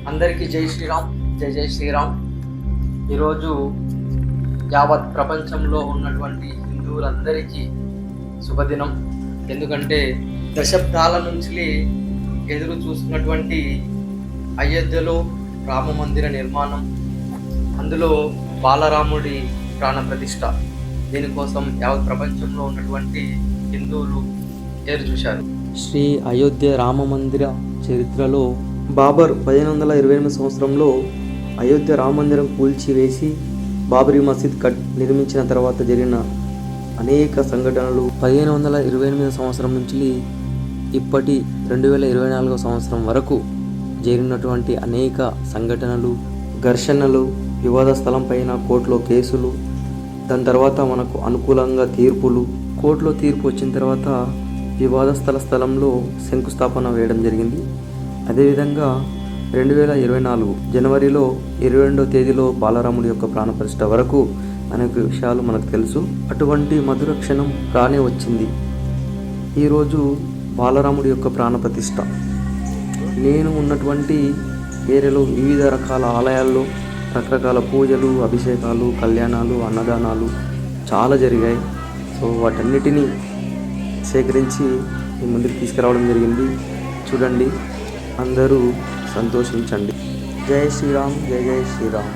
అందరికీ జై శ్రీరామ్, జై జై శ్రీరామ్. ఈరోజు యావత్ ప్రపంచంలో ఉన్నటువంటి హిందువులందరికీ శుభదినం. ఎందుకంటే దశాబ్దాల నుంచి ఎదురు చూస్తున్నటువంటి అయోధ్యలో రామ మందిర నిర్మాణం, అందులో బాలరాముడి ప్రాణప్రతిష్ఠ, దీనికోసం యావత్ ప్రపంచంలో ఉన్నటువంటి హిందువులు ఎదురు చూశారు. శ్రీ అయోధ్య రామ మందిర చరిత్రలో బాబర్ 1528 సంవత్సరంలో అయోధ్య రామ మందిరం కూల్చివేసి బాబరీ మసీద్ నిర్మించిన తర్వాత జరిగిన అనేక సంఘటనలు 1528 సంవత్సరం నుంచి ఇప్పటి 2024 సంవత్సరం వరకు జరిగినటువంటి అనేక సంఘటనలు, ఘర్షణలు, వివాద స్థలం పైన కోర్టులో కేసులు, దాని తర్వాత మనకు అనుకూలంగా తీర్పులు, కోర్టులో తీర్పు వచ్చిన తర్వాత వివాద స్థలంలో శంకుస్థాపన వేయడం జరిగింది. అదేవిధంగా 2024 జనవరిలో 22వ తేదీలో బాలరాముడి యొక్క ప్రాణప్రతిష్ఠ వరకు అనేక విషయాలు మనకు తెలుసు. అటువంటి మధుర క్షణం రానే వచ్చింది. ఈరోజు బాలరాముడి యొక్క ప్రాణప్రతిష్ఠ. నేను ఉన్నటువంటి ఏరియాలో వివిధ రకాల ఆలయాల్లో రకరకాల పూజలు, అభిషేకాలు, కళ్యాణాలు, అన్నదానాలు చాలా జరిగాయి. సో వాటన్నిటినీ సేకరించి మీ ముందుకు తీసుకురావడం జరిగింది. చూడండి, అందరూ సంతోషించండి. జై శ్రీరామ్, జై జై శ్రీరామ్.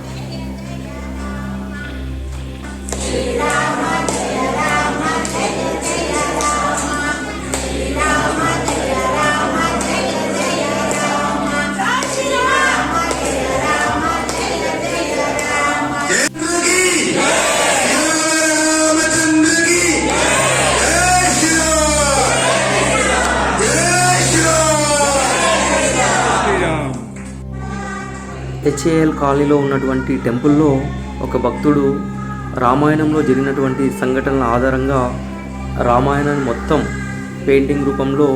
హెచ్ఏఎల్ కాలనీలో ఉన్నటువంటి టెంపుల్లో ఒక భక్తుడు రామాయణంలో జరిగినటువంటి సంఘటనల ఆధారంగా రామాయణాన్ని మొత్తం పెయింటింగ్ రూపంలో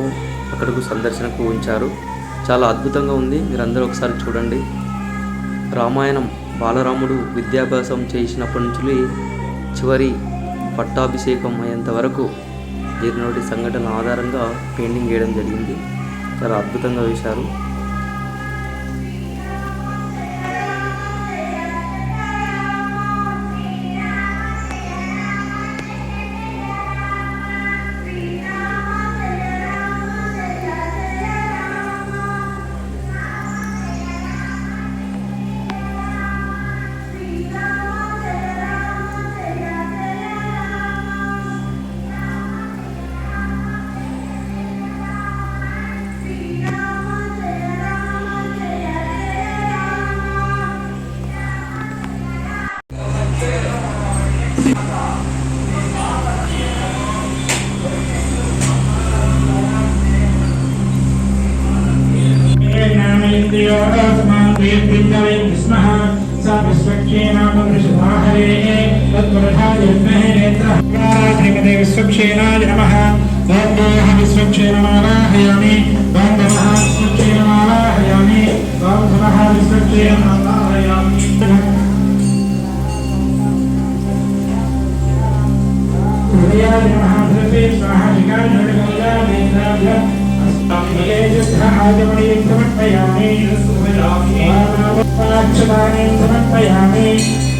అక్కడకు సందర్శనకు ఉంచారు. చాలా అద్భుతంగా ఉంది. మీరందరూ ఒకసారి చూడండి. రామాయణం బాలరాముడు విద్యాభ్యాసం చేసినప్పటి నుంచి చివరి పట్టాభిషేకం అయ్యేంత వరకు జరిగినటువంటి సంఘటనల ఆధారంగా పెయింటింగ్ వేయడం జరిగింది. చాలా అద్భుతంగా వేశారు. विश्वक्षेणाय नमः। विश्वक्षेणमालाहयामि विश्वक्षेणमालाहयामि विश्वक्षेणमालाहयामि। हृदयाय नमः। धृते स्वाहा शिखाय नमः। समर्पयामि समर्पयामि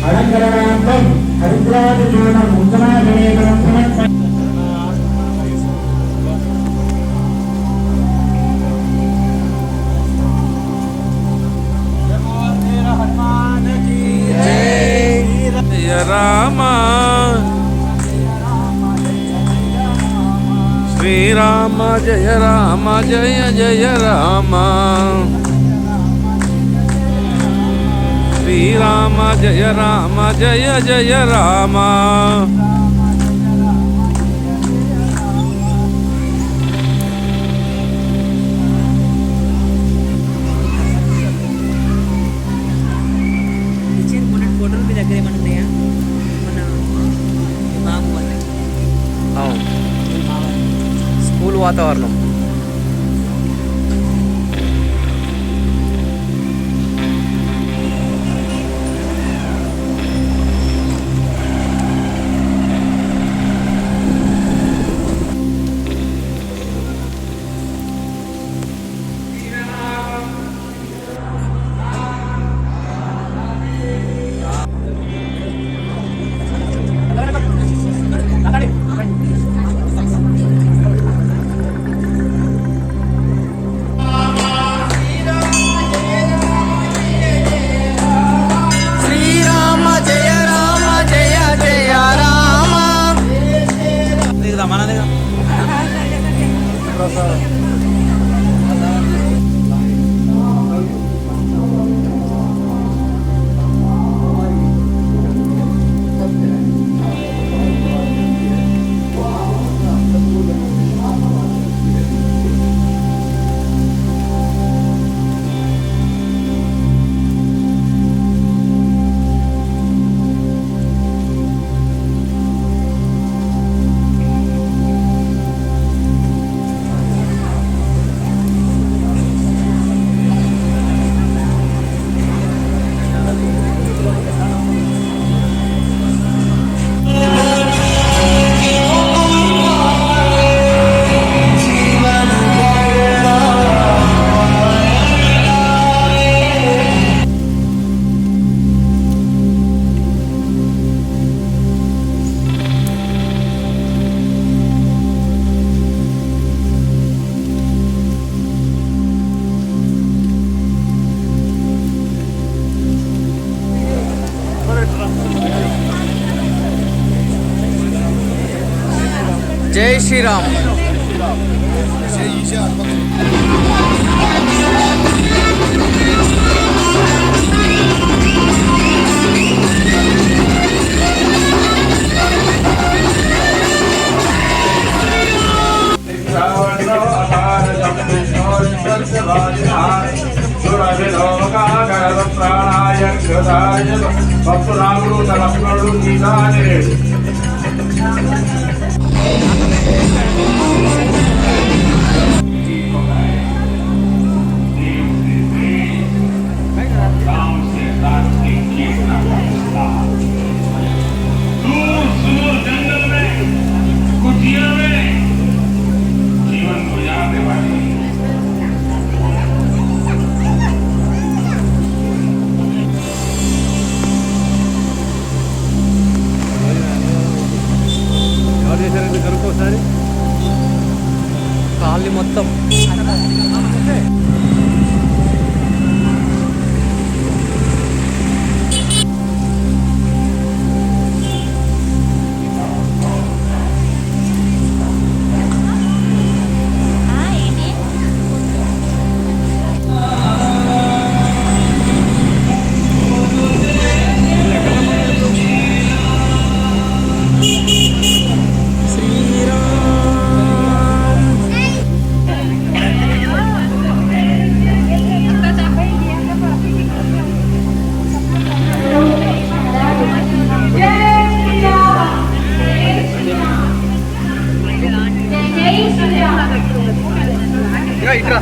अलंकरणार्थं हरिद्राजचूर्णं उत्तमागणेकं समर्पयामि। जय राम श्री राम जय राम जय जय राम श्री राम जय राम जय जय राम స్కూల్ వాతావరణం. శ్రీరామ్. భక్తురాముడు లక్ష్మణుడు సీతాంజనేయుడు కాళ్ళు మొత్తం ఇట్రా.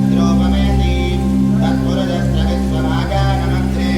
ద్రౌపమేతి తత్పురుషస్త్ర విశ్వనాగానమంత్రే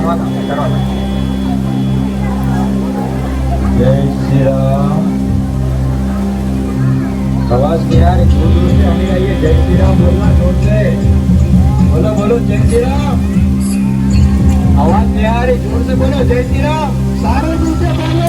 जय श्री राम। आवाज नहीं आ रही, दूर दूर से आने आइए। जय श्री राम बोलना जोर से, बोलो बोलो जय श्री राम। आवाज नहीं आ रही, जोर से बोलो जय श्री राम। सारे दूर से बोलो।